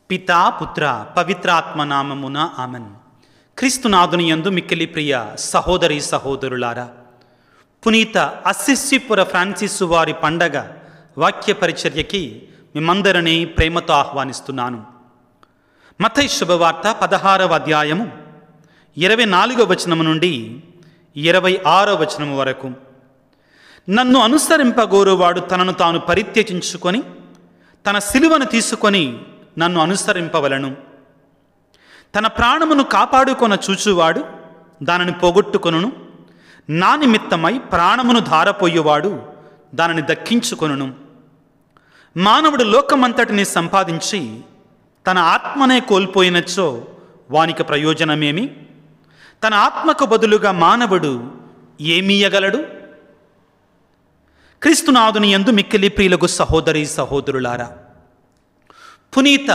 పితా పుత్ర పవిత్రాత్మ నామమున ఆమెన్. క్రీస్తునాథుని యందు మిక్కిలి ప్రియ సహోదరి సహోదరులారా, పునీత అస్సిసిపుర ఫ్రాన్సిస్ వారి పండగ వాక్య పరిచర్యకి మిమ్మందరినీ ప్రేమతో ఆహ్వానిస్తున్నాను. మత్తయి శుభవార్త 16వ అధ్యాయము 24వ వచనము నుండి 26వ వచనము వరకు. నన్ను అనుసరింపగోరువాడు తనను తాను పరిత్యజించుకొని తన సిలువను తీసుకొని నన్ను అనుసరింపవలను. తన ప్రాణమును కాపాడుకొన చూచువాడు దానిని పోగొట్టుకొనును, నా నిమిత్తమై ప్రాణమును ధారపోయేవాడు దానిని దక్కించుకొనును. మానవుడు లోకమంతటిని సంపాదించి తన ఆత్మనే కోల్పోయినచో వానికి ప్రయోజనమేమి? తన ఆత్మకు బదులుగా మానవుడు ఏమీయగలడు? క్రీస్తునాథుని యందు మిక్కిలి ప్రియులకు సహోదరి సహోదరులారా, పునీత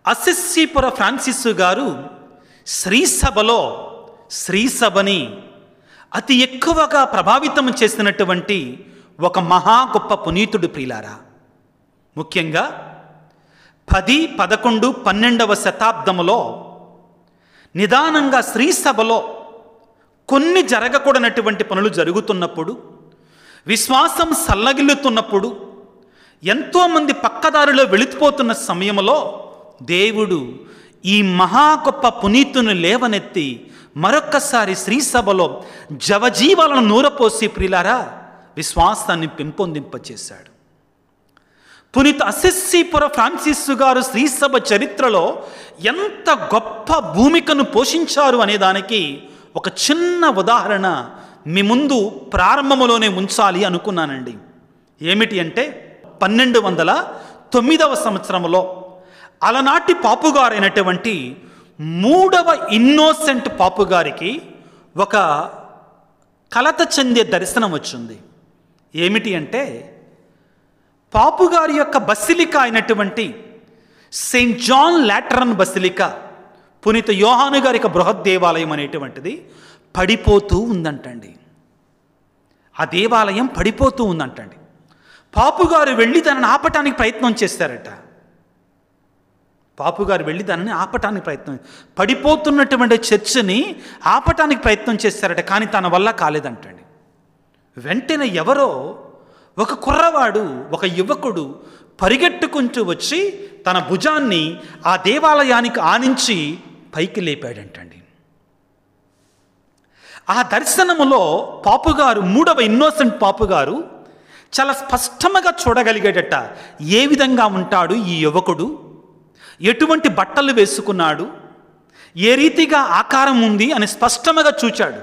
అస్సిసిపుర ఫ్రాన్సిస్ గారు శ్రీసభని అతి ఎక్కువగా ప్రభావితం చేసినటువంటి ఒక మహా గొప్ప పునీతుడు ప్రియులారా. ముఖ్యంగా 10, 11, 12వ శతాబ్దములో నిదానంగా శ్రీసభలో కొన్ని జరగకూడనటువంటి పనులు జరుగుతున్నప్పుడు, విశ్వాసం సల్లగిల్లుతున్నప్పుడు, ఎంతోమంది పక్కదారిలో వెళిపోతున్న సమయంలో దేవుడు ఈ మహా గొప్ప పునీతుని లేవనెత్తి మరొక్కసారి శ్రీసభలో జవజీవాలను నూరపోసి ప్రియులారా విశ్వాసాన్ని పెంపొందింపచేశాడు. పునీత అస్సిసిపుర ఫ్రాన్సిస్ గారు శ్రీసభ చరిత్రలో ఎంత గొప్ప భూమికను పోషించారు అనేదానికి ఒక చిన్న ఉదాహరణ మీ ముందు ప్రారంభములోనే ఉంచాలి అనుకున్నానండి. ఏమిటి అంటే 1209వ సంవత్సరంలో అలనాటి పాపుగారైనటువంటి 3వ ఇన్నోసెంట్ పాపుగారికి ఒక కలత చెందే దర్శనం వచ్చింది. ఏమిటి అంటే పాపుగారి యొక్క బసిలికా అయినటువంటి సెయింట్ జాన్ లాటరన్ బసిలికా, పునీత యోహాను గారి యొక్క బృహత్ దేవాలయం అనేటువంటిది పడిపోతూ ఉందంటండి. ఆ దేవాలయం పడిపోతూ ఉందంటండి. పాపుగారు వెళ్ళి దానిని ఆపటానికి ప్రయత్నం చేశారట. పడిపోతున్నటువంటి చర్చిని ఆపటానికి ప్రయత్నం చేశారట. కానీ తన వల్ల కాలేదంటండి. వెంటనే ఎవరో ఒక కుర్రవాడు, ఒక యువకుడు పరిగెట్టుకుంటూ వచ్చి తన భుజాన్ని ఆ దేవాలయానికి ఆనించి పైకి లేపాడంటండి. ఆ దర్శనములో పాపుగారు, 3వ ఇన్నోసెంట్ పాపుగారు చాలా స్పష్టంగా చూడగలిగేటట ఏ విధంగా ఉంటాడు ఈ యువకుడు, ఎటువంటి బట్టలు వేసుకున్నాడు, ఏ రీతిగా ఆకారం ఉంది అని స్పష్టంగా చూచాడు.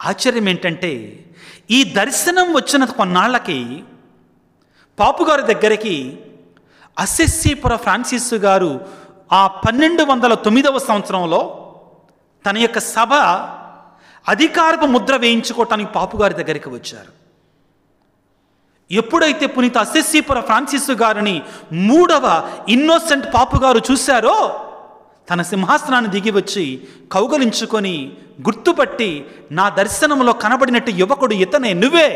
ఆశ్చర్యం ఏంటంటే ఈ దర్శనం వచ్చిన కొన్నాళ్ళకి పాపుగారి దగ్గరికి అస్సిసిపుర ఫ్రాన్సిస్ గారు ఆ 1209వ సంవత్సరంలో తన యొక్క సభ అధికారపు ముద్ర వేయించుకోవటానికి పాపుగారి దగ్గరికి వచ్చారు. ఎప్పుడైతే పునీత అస్సిసిపుర ఫ్రాన్సిస్ గారిని 3వ ఇన్నోసెంట్ పాపుగారు చూశారో తన సింహాసనాన్ని దిగి వచ్చి కౌగలించుకొని గుర్తుపట్టి, నా దర్శనంలో కనబడినట్టు యువకుడు ఇతనే, నువ్వే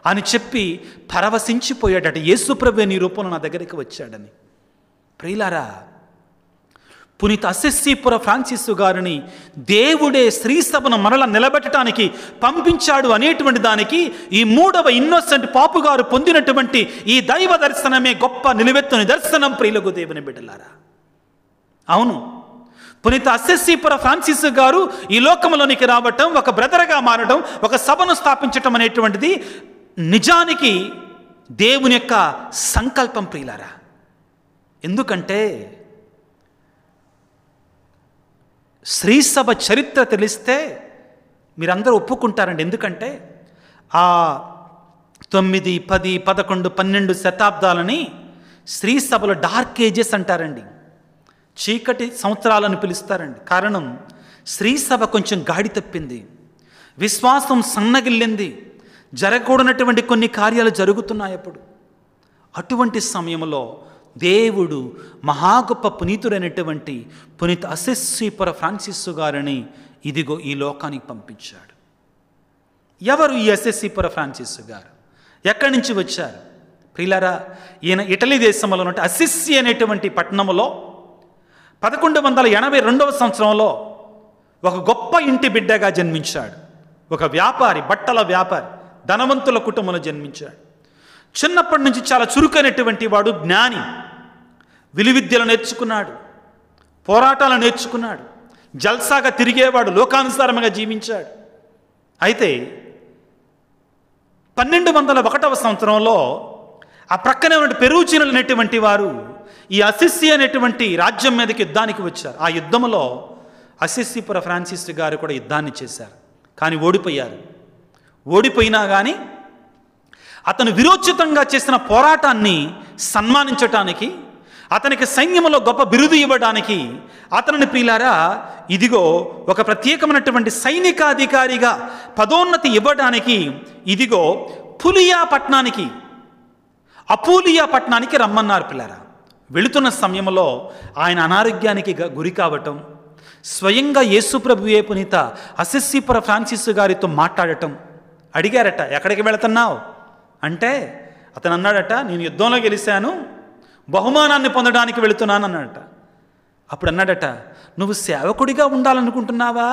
అని చెప్పి పరవశించిపోయాడట. యేసుప్రభువే నీ రూపంలో నా దగ్గరికి వచ్చాడని. ప్రియులారా, పునీత అస్సిసిపుర ఫ్రాన్సిస్ గారిని దేవుడే శ్రీసభను మరల నిలబెట్టడానికి పంపించాడు అనేటువంటి దానికి ఈ 3వ ఇన్నోసెంట్ పాపుగారు పొందినటువంటి ఈ దైవ దర్శనమే గొప్ప నిలువెత్తు నిదర్శనం. ప్రియులకు దేవుని బిడ్డలారా, అవును, పునీత అస్సిసిపుర ఫ్రాన్సిస్ గారు ఈ లోకంలోనికి రావటం, ఒక బ్రదర్గా మారడం, ఒక సభను స్థాపించటం అనేటువంటిది నిజానికి దేవుని యొక్క సంకల్పం ప్రియులారా. ఎందుకంటే శ్రీసభ చరిత్ర తెలిస్తే మీరందరూ ఒప్పుకుంటారండి. ఎందుకంటే ఆ 9, 10, 11, 12 శతాబ్దాలని శ్రీసభలో డార్క్ ఏజెస్ అంటారండి. చీకటి సంవత్సరాలను పిలుస్తారండి. కారణం, శ్రీసభ కొంచెం గాడి తప్పింది, విశ్వాసం సన్నగిల్లింది, జరగకూడనటువంటి కొన్ని కార్యాలు జరుగుతున్నాయి. అప్పుడు అటువంటి సమయంలో దేవుడు మహా గొప్ప పునీతుడైనటువంటి పునీత అస్సిసిపుర ఫ్రాన్సిస్ గారిని ఇదిగో ఈ లోకానికి పంపించాడు. ఎవరు ఈ అస్సిసిపుర ఫ్రాన్సిస్ గారు? ఎక్కడి నుంచి వచ్చారు? ప్రియులారా, ఈయన ఇటలీ దేశంలో ఉన్నట్టు అసిస్సి అనేటువంటి పట్టణంలో 1182 సంవత్సరంలో ఒక గొప్ప ఇంటి బిడ్డగా జన్మించాడు. ఒక వ్యాపారి, బట్టల వ్యాపారి, ధనవంతుల కుటుంబంలో జన్మించాడు. చిన్నప్పటి నుంచి చాలా చురుకైనటువంటి వాడు, జ్ఞాని. విలువిద్యలు నేర్చుకున్నాడు, పోరాటాలు నేర్చుకున్నాడు, జల్సాగా తిరిగేవాడు, లోకానుసారంగా జీవించాడు. అయితే 1201 సంవత్సరంలో ఆ ప్రక్కనే ఉన్న పెరూచీనులు అనేటువంటి వారు ఈ అసిస్సి అనేటువంటి రాజ్యం మీదకి యుద్ధానికి వచ్చారు. ఆ యుద్ధంలో అసిస్సిపుర ఫ్రాన్సిస్ గారు కూడా యుద్ధాన్ని చేశారు, కానీ ఓడిపోయారు. ఓడిపోయినా కానీ అతను విరోచితంగా చేసిన పోరాటాన్ని సన్మానించటానికి, అతనికి సైన్యంలో గొప్ప బిరుదు ఇవ్వడానికి, అతనిని ప్రియులారా ఇదిగో ఒక ప్రత్యేకమైనటువంటి సైనికాధికారిగా పదోన్నతి ఇవ్వడానికి ఇదిగో అపూలియా పట్టణానికి రమ్మన్నారు పిల్లారా. వెళుతున్న సమయంలో ఆయన అనారోగ్యానికి గురి కావటం, స్వయంగా యేసుప్రభువే పునీత అసిస్సిపుర ఫ్రాన్సిస్ గారితో మాట్లాడటం. అడిగారట, ఎక్కడికి వెళుతున్నావు అంటే అతను అన్నాడట, నేను యుద్ధంలో గెలిచాను, బహుమానాన్ని పొందడానికి వెళుతున్నాను అన్నాడట. అప్పుడు అన్నాడట, నువ్వు సేవకుడిగా ఉండాలనుకుంటున్నావా,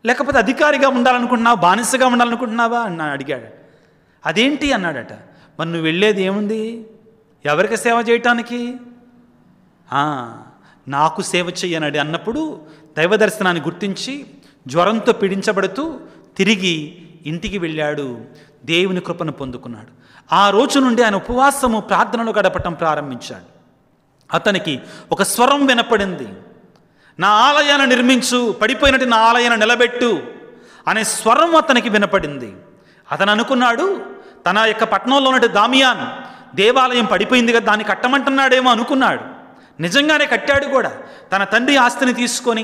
లేకపోతే అధికారిగా ఉండాలనుకుంటున్నావా, బానిసగా ఉండాలనుకుంటున్నావా అని అడిగాడు. అదేంటి అన్నాడట. మరి నువ్వు వెళ్ళేది ఏముంది, ఎవరికి సేవ చేయటానికి? నాకు సేవ చెయ్యనడి అన్నప్పుడు దైవ దర్శనాన్ని గుర్తించి జ్వరంతో పీడించబడుతూ తిరిగి ఇంటికి వెళ్ళాడు. దేవుని కృపను పొందుకున్నాడు. ఆ రోజు నుండి ఆయన ఉపవాసము, ప్రార్థనలు గడపటం ప్రారంభించాడు. అతనికి ఒక స్వరం వినపడింది, నా ఆలయాన్ని నిర్మించు, పడిపోయినట్టు నా ఆలయాన్ని నిలబెట్టు అనే స్వరం అతనికి వినపడింది. అతను అనుకున్నాడు, తన యొక్క పట్టణంలో ఉన్నట్టు దామియాన్ దేవాలయం పడిపోయింది కదా, దాన్ని కట్టమంటున్నాడేమో అనుకున్నాడు. నిజంగానే కట్టాడు కూడా. తన తండ్రి ఆస్తిని తీసుకొని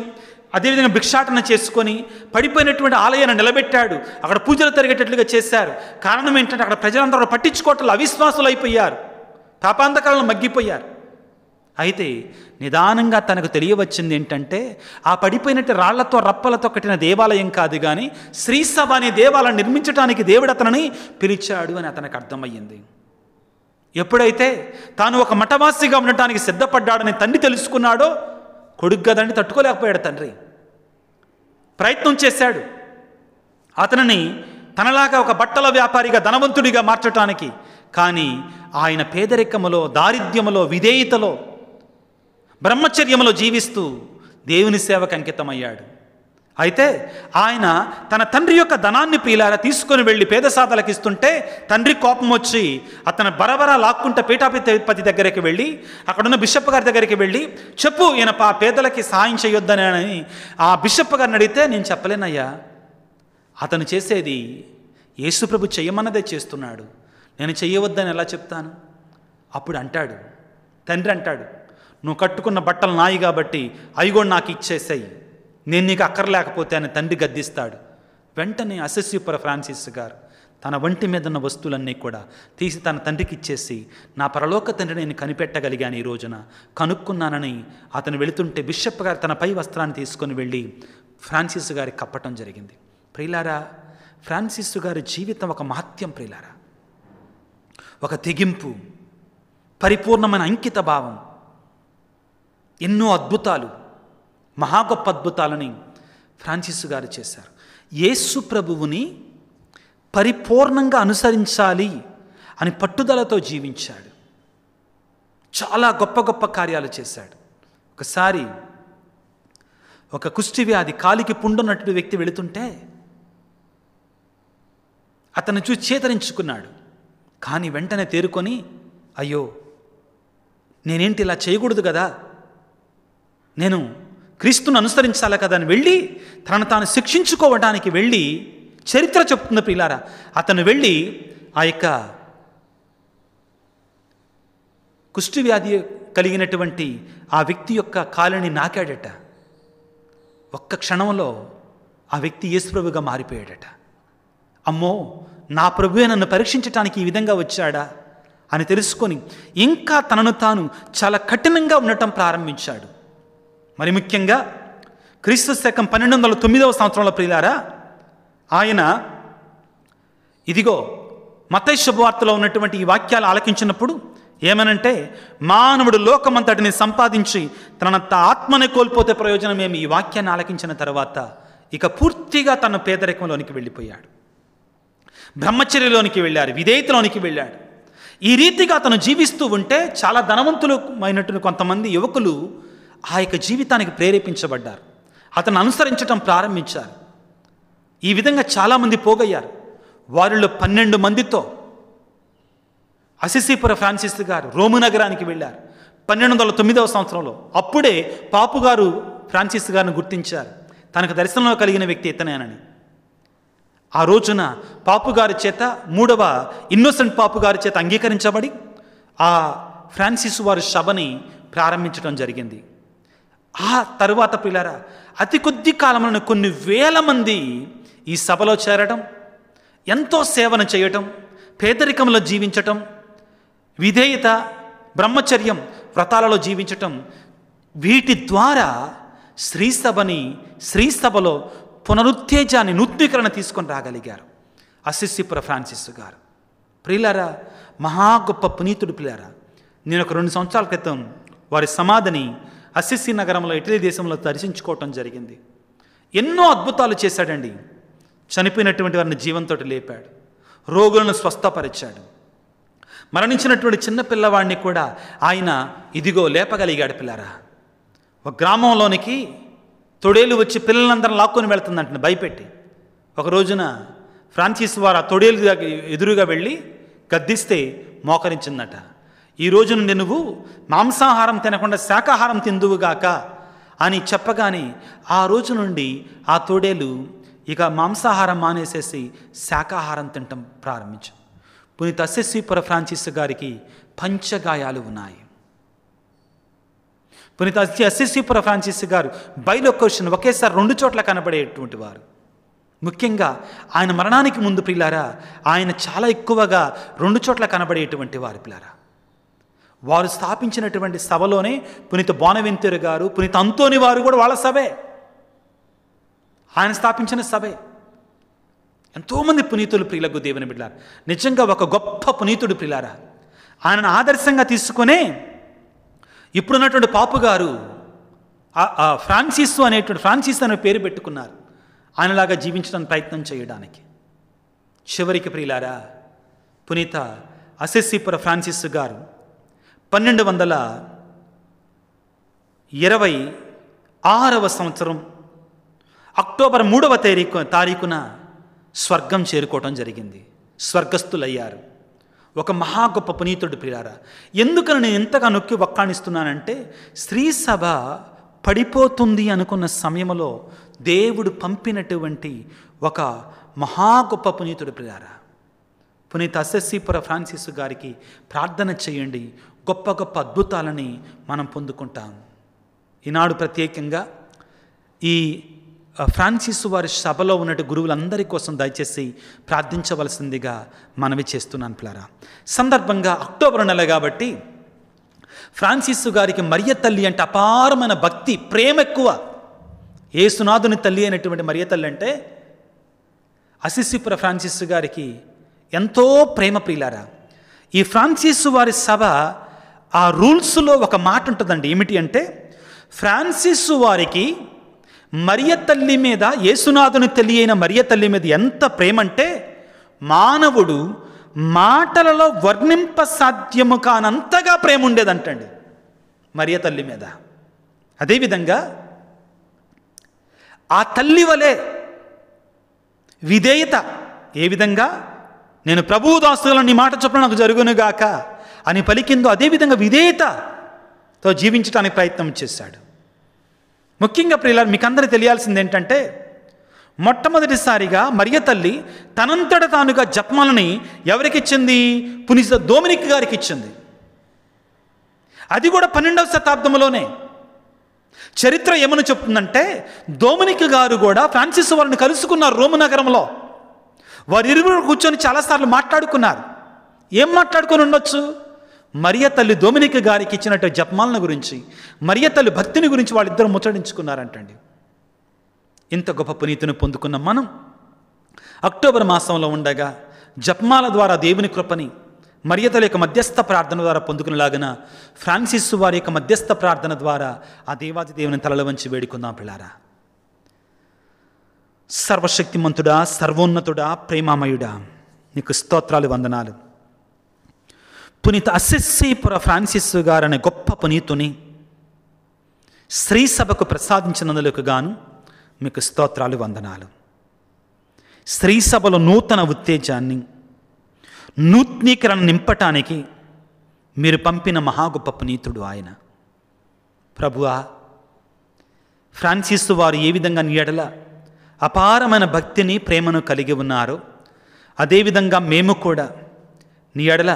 అదేవిధంగా భిక్షాటన చేసుకొని పడిపోయినటువంటి ఆలయాన్ని నిలబెట్టాడు. అక్కడ పూజలు జరిగేటట్లుగా చేశారు. కారణం ఏంటంటే అక్కడ ప్రజలందరూ పట్టించుకోవట్లేదు, అవిశ్వాసులు అయిపోయారు, పాపాంతకాలను మగ్గిపోయారు. అయితే నిదానంగా తనకు తెలియవచ్చింది ఏంటంటే ఆ పడిపోయినట్టు రాళ్లతో రప్పలతో కట్టిన దేవాలయం కాదు, కానీ శ్రీసభ అనే దేవాలయం నిర్మించడానికి దేవుడు అతనిని పిలిచాడు అని అతనికి అర్థమయ్యింది. ఎప్పుడైతే తాను ఒక మఠవాసిగా ఉండటానికి సిద్ధపడ్డాడని తండ్రి తెలుసుకున్నాడో, కొడుకు కదండి తట్టుకోలేకపోయాడు తండ్రి. ప్రయత్నం చేశాడు అతనిని తనలాగా ఒక బట్టల వ్యాపారిగా, ధనవంతుడిగా మార్చటానికి. కానీ ఆయన పేదరికములో, దారిద్ర్యములో, విధేయతలో, బ్రహ్మచర్యములో జీవిస్తూ దేవుని సేవకు అంకితమయ్యాడు. అయితే ఆయన తన తండ్రి యొక్క ధనాన్ని ప్రియులారా తీసుకొని వెళ్ళి పేద సాధలకు ఇస్తుంటే తండ్రి కోపం వచ్చి అతను బరబరా లాక్కుంటే పీఠాధిపతి దగ్గరికి వెళ్ళి, అక్కడున్న బిషప్ గారి దగ్గరికి వెళ్ళి, చెప్పు ఈయన పేదలకి సాయం చేయొద్దని అని ఆ బిషప్ గారిని అడిగితే, నేను చెప్పలేనయ్యా, అతను చేసేది యేసుప్రభు చెయ్యమన్నదే చేస్తున్నాడు, నేను చెయ్యవద్దని ఎలా చెప్తాను? అప్పుడు అంటాడు తండ్రి, అంటాడు, నువ్వు కట్టుకున్న బట్టలు నాయి కాబట్టి అవి కూడా నాకు ఇచ్చేసాయి, నేను నీకు అక్కర్లేకపోతే అని తండ్రి గద్దిస్తాడు. వెంటనే అసిస్సిపుర ఫ్రాన్సిస్ గారు తన ఒంటి మీద ఉన్న వస్తువులన్నీ కూడా తీసి తన తండ్రికి ఇచ్చేసి, నా పరలోక తండ్రి నేను కనిపెట్టగలిగాను, ఈ రోజున కనుక్కున్నానని అతను వెళుతుంటే బిషప్ గారు తన పై వస్త్రాన్ని తీసుకొని వెళ్ళి ఫ్రాన్సిస్ గారికి కప్పటం జరిగింది. ప్రియులారా, ఫ్రాన్సిస్ గారి జీవితం ఒక మహత్యం ప్రియులారా, ఒక తెగింపు, పరిపూర్ణమైన అంకిత భావం, ఎన్నో అద్భుతాలు, మహా గొప్ప అద్భుతాలని ఫ్రాన్సిస్ గారు చేశారు. యేసు ప్రభువుని పరిపూర్ణంగా అనుసరించాలి అని పట్టుదలతో జీవించాడు. చాలా గొప్ప గొప్ప కార్యాలు చేశాడు. ఒకసారి ఒక కుష్టి వ్యాధి, కాలికి పుండున్నట్టు వ్యక్తి వెళుతుంటే అతను చూసి చేతరించుకున్నాడు. కానీ వెంటనే తేరుకొని, అయ్యో నేనేంటి ఇలా చేయకూడదు కదా, నేను క్రీస్తును అనుసరించాలి కదా అని వెళ్ళి తనను తాను శిక్షించుకోవడానికి వెళ్ళి, చరిత్ర చెప్తుంది ప్రియులారా, అతను వెళ్ళి ఆ యొక్క కుష్టి వ్యాధి కలిగినటువంటి ఆ వ్యక్తి యొక్క కాలిని నాకాడట. ఒక్క క్షణంలో ఆ వ్యక్తి యేసుప్రభుగా మారిపోయాడట. అమ్మో, నా ప్రభువే నన్ను పరీక్షించటానికి ఈ విధంగా వచ్చాడా అని తెలుసుకొని ఇంకా తనను తాను చాలా కఠినంగా ఉండటం ప్రారంభించాడు. మరి ముఖ్యంగా క్రీస్తు శకం 1209 సంవత్సరంలో ప్రియులారా, ఆయన ఇదిగో మత్తయి శుభవార్తలో ఉన్నటువంటి ఈ వాక్యాలు ఆలకించినప్పుడు ఏమనంటే, మానవుడు లోకమంతటిని సంపాదించి తన ఆత్మని కోల్పోతే ప్రయోజనమేమి? ఈ వాక్యాన్ని ఆలకించిన తర్వాత ఇక పూర్తిగా తన పేదరికంలోనికి వెళ్ళిపోయాడు, బ్రహ్మచర్యలోనికి వెళ్ళాడు, విధేయతలోనికి వెళ్ళాడు. ఈ రీతిగా అతను జీవిస్తూ ఉంటే చాలా ధనవంతులమైనటువంటి కొంతమంది యువకులు ఆ యొక్క జీవితానికి ప్రేరేపించబడ్డారు, అతను అనుసరించడం ప్రారంభించారు. ఈ విధంగా చాలామంది పోగయ్యారు. వారిలో 12 మందితో అసిసిపుర ఫ్రాన్సిస్ గారు రోము నగరానికి వెళ్ళారు 1209వ సంవత్సరంలో. అప్పుడే పాపు గారు ఫ్రాన్సిస్ గారిని గుర్తించారు, తనకు దర్శనంలో కలిగిన వ్యక్తి ఇతనేనని. ఆ రోజున పాపు గారి చేత, 3వ ఇన్నోసెంట్ పాపు గారి చేత అంగీకరించబడి ఆ ఫ్రాన్సిస్ వారి సభని ప్రారంభించడం జరిగింది. ఆ తరువాత పిల్లరా, అతి కొద్ది కాలంలో కొన్ని వేల మంది ఈ సభలో చేరడం, ఎంతో సేవన చేయటం, పేదరికంలో జీవించటం, విధేయత, బ్రహ్మచర్యం, వ్రతాలలో జీవించటం, వీటి ద్వారా శ్రీసభలో పునరుత్తేజాన్ని, నూతనీకరణ తీసుకొని రాగలిగారు అసిసిపుర ఫ్రాన్సిస్ గారు. ప్రియులారా, మహా గొప్ప పునీతుడు. ప్రియులారా, నేను ఒక 2 సంవత్సరాల క్రితం వారి సమాధిని అసిసి నగరంలో, ఇటలీ దేశంలో దర్శించుకోవటం జరిగింది. ఎన్నో అద్భుతాలు చేశాడండి. చనిపోయినటువంటి వారిని జీవంతో లేపాడు, రోగులను స్వస్థపరిచాడు, మరణించినటువంటి చిన్న పిల్లవాడిని కూడా ఆయన ఇదిగో లేపగలిగాడు. పిల్లరా, ఒక గ్రామంలోనికి తొడేలు వచ్చి పిల్లలందరం లాక్కొని వెళ్తుందంట భయపెట్టి. ఒక రోజున ఫ్రాన్సిస్ వారు ఆ తొడేలు ఎదురుగా వెళ్ళి గద్దిస్తే మోకరించిందట. ఈ రోజు నుండి నువ్వు మాంసాహారం తినకుండా శాకాహారం తిందువుగాక అని చెప్పగానే ఆ రోజు నుండి ఆ తొడేలు ఇక మాంసాహారం మానేసేసి శాకాహారం తినటం ప్రారంభించాం. పునీత అసిసిపుర ఫ్రాన్సిస్ గారికి పంచగాయాలు ఉన్నాయి. పునీత అసిసిపుర ఫ్రాన్సిస్ గారు బైలోక్యూషన్ ఒకేసారి 2 చోట్ల కనబడేటువంటి వారు. ముఖ్యంగా ఆయన మరణానికి ముందు పిల్లారా, ఆయన చాలా ఎక్కువగా 2 చోట్ల కనబడేటువంటి వారు. పిల్లారా, వారు స్థాపించినటువంటి సభలోనే పునీత బోనవెంతూర్ గారు, పునీత అంతోని వారు కూడా వాళ్ళ సభే, ఆయన స్థాపించిన సభే. ఎంతోమంది పునీతులు ప్రియులకు దేవుని బిడ్డలారా, నిజంగా ఒక గొప్ప పునీతుడు ప్రియులారా. ఆయనను ఆదర్శంగా తీసుకునే ఇప్పుడున్నటువంటి పాపు గారు ఫ్రాన్సిస్ అనే పేరు పెట్టుకున్నారు, ఆయనలాగా జీవించడానికి ప్రయత్నం చేయడానికి. చివరికి ప్రియులారా, పునీత అసిసిపుర ఫ్రాన్సిస్ గారు 1226వ సంవత్సరం అక్టోబర్ 3వ తారీఖున స్వర్గం చేరుకోవటం జరిగింది. స్వర్గస్థులయ్యారు. ఒక మహా గొప్ప పునీతుడు ప్రియులారా. ఎందుకని నేను ఎంతగా నొక్కి వక్కాణిస్తున్నానంటే, స్త్రీ సభ పడిపోతుంది అనుకున్న సమయంలో దేవుడు పంపినటువంటి ఒక మహా గొప్ప పునీతుడు ప్రియులారా. పునీత అసిసిపుర ఫ్రాన్సిస్ గారికి ప్రార్థన చేయండి, గొప్ప గొప్ప అద్భుతాలని మనం పొందుకుంటాం. ఈనాడు ప్రత్యేకంగా ఈ ఫ్రాన్సిస్ వారి సభలో ఉన్నట్టు గురువులందరి కోసం దయచేసి ప్రార్థించవలసిందిగా మనవి చేస్తున్నాను పిల్లారా. సందర్భంగా అక్టోబర్ నెల కాబట్టి ఫ్రాన్సిస్ గారికి మరియ తల్లి అంటే అపారమైన భక్తి, ప్రేమ ఎక్కువ. యేసునాథుని తల్లి అయినటువంటి మరియ తల్లి అంటే అసిసిపుర ఫ్రాన్సిస్ గారికి ఎంతో ప్రేమ ప్రియులారా. ఈ ఫ్రాన్సిస్ వారి సభ ఆ రూల్స్లో ఒక మాట ఉంటుందండి. ఏమిటి అంటే, ఫ్రాన్సిస్ వారికి మరియ తల్లి మీద, యేసునాథుని తల్లి అయిన మరియ తల్లి మీద ఎంత ప్రేమ అంటే, మానవుడు మాటలలో వర్ణింప సాధ్యము కానంతగా ప్రేమ ఉండేదంటండి మరియ తల్లి మీద. అదేవిధంగా ఆ తల్లి వలె విధేయత, ఏ విధంగా నేను ప్రభువు దాసులను నీ మాట చొప్పున నాకు జరుగునుగాక అని పలికిందో అదేవిధంగా విధేయతతో జీవించడానికి ప్రయత్నం చేశాడు. ముఖ్యంగా ప్రియులారా, మీకు అందరికీ తెలియాల్సింది ఏంటంటే, మొట్టమొదటిసారిగా మరియ తల్లి తనంతట తానుగా జపమాలని ఎవరికి ఇచ్చింది? పునీత డొమినిక్ గారికి ఇచ్చింది. అది కూడా 12వ శతాబ్దంలోనే. చరిత్ర ఏమని చెప్తుందంటే, డొమినిక్ గారు కూడా ఫ్రాన్సిస్ వారిని కలుసుకున్నారు రోము నగరంలో. వారిరువురు కూర్చొని చాలాసార్లు మాట్లాడుకున్నారు. ఏం మాట్లాడుకొని ఉండొచ్చు? మరియ తల్లి డొమినిక్ గారికి ఇచ్చినట్టు జపమాలను గురించి, మరియ తల్లి భక్తిని గురించి వాళ్ళిద్దరూ ముచ్చడించుకున్నారంటండి. ఇంత గొప్ప పునీతిని పొందుకున్న మనం అక్టోబర్ మాసంలో ఉండగా జపమాల ద్వారా దేవుని కృపని, మరియతల యొక్క మధ్యస్థ ప్రార్థన ద్వారా పొందుకునేలాగన ఫ్రాన్సిస్ వారి యొక్క మధ్యస్థ ప్రార్థన ద్వారా ఆ దేవాది దేవుని తలల వంచి వేడుకుందాం పిల్లారా. సర్వశక్తిమంతుడా, సర్వోన్నతుడా, ప్రేమామయుడా, నీకు స్తోత్రాలు, వందనాలు. పునీత అసిస్సీపుర ఫ్రాన్సిస్ గారు అనే గొప్ప పునీతుని స్త్రీ సభకు ప్రసాదించినందులకు గాను మీకు స్తోత్రాలు, వందనాలు. స్త్రీ సభలో నూతన ఉత్తేజాన్ని, నూతనీకరణ నింపటానికి మీరు పంపిన మహా గొప్ప పునీతుడు ఆయన. ప్రభువా, ఫ్రాన్సిస్ వారు ఏ విధంగా నీ ఎడల అపారమైన భక్తిని, ప్రేమను కలిగి ఉన్నారో అదేవిధంగా మేము కూడా నీ ఎడల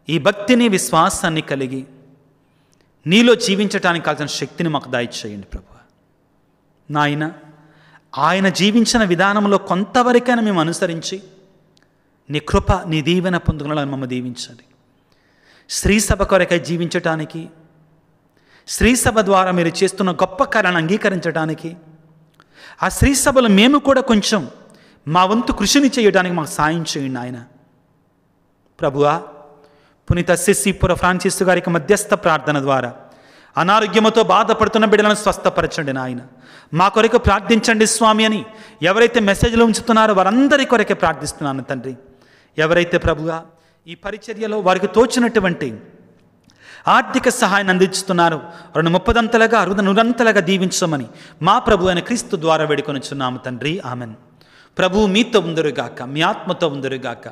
ఈ భక్తిని, విశ్వాసాన్ని కలిగి నీలో జీవించటానికి కావాల్సిన శక్తిని మాకు దయచేయండి ప్రభువా. నాయన, ఆయన జీవించిన విధానంలో కొంతవరకైనా మేము అనుసరించి నీ కృప, నీ దీవెన పొందుకునేలా మమ్మల్ని దీవించండి. స్త్రీ సభ కొరకై జీవించటానికి, స్త్రీ సభ ద్వారా మీరు చేస్తున్న గొప్ప కార్యాలను అంగీకరించడానికి, ఆ స్త్రీ సభలో మేము కూడా కొంచెం మా వంతు కృషిని చేయడానికి మాకు సాయం చేయండి ఆయన. ప్రభువా, పునీత అసిస్సీపుర ఫ్రాన్సిస్ గారికి మధ్యస్థ ప్రార్థన ద్వారా అనారోగ్యముతో బాధపడుతున్న బిడ్డలను స్వస్థపరచండి నాయన. మా కొరకు ప్రార్థించండి స్వామి అని ఎవరైతే మెసేజ్లో ఉంచుతున్నారో వారందరి కొరకే ప్రార్థిస్తున్నాను తండ్రి. ఎవరైతే ప్రభువా ఈ పరిచర్యలో వారికి తోచినటువంటి ఆర్థిక సహాయాన్ని అందిస్తున్నారో వారిని 30 100 దీవించమని మా ప్రభు అయిన క్రీస్తు ద్వారా వేడుకొనుచున్నాము తండ్రి. ఆమెన్. ప్రభువు మీతో ఉందరుగాక, మీ ఆత్మతో ఉందరుగాక.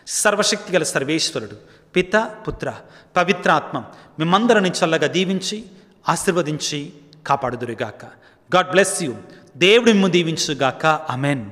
సర్వశక్తి గల సర్వేశ్వరుడు పిత, పుత్ర, పవిత్రాత్మ మిమ్మందరిని చల్లగా దీవించి ఆశీర్వదించి కాపాడుదురుగాక. God bless you. దేవుడు మిమ్ము దీవించుగాక. ఆమెన్.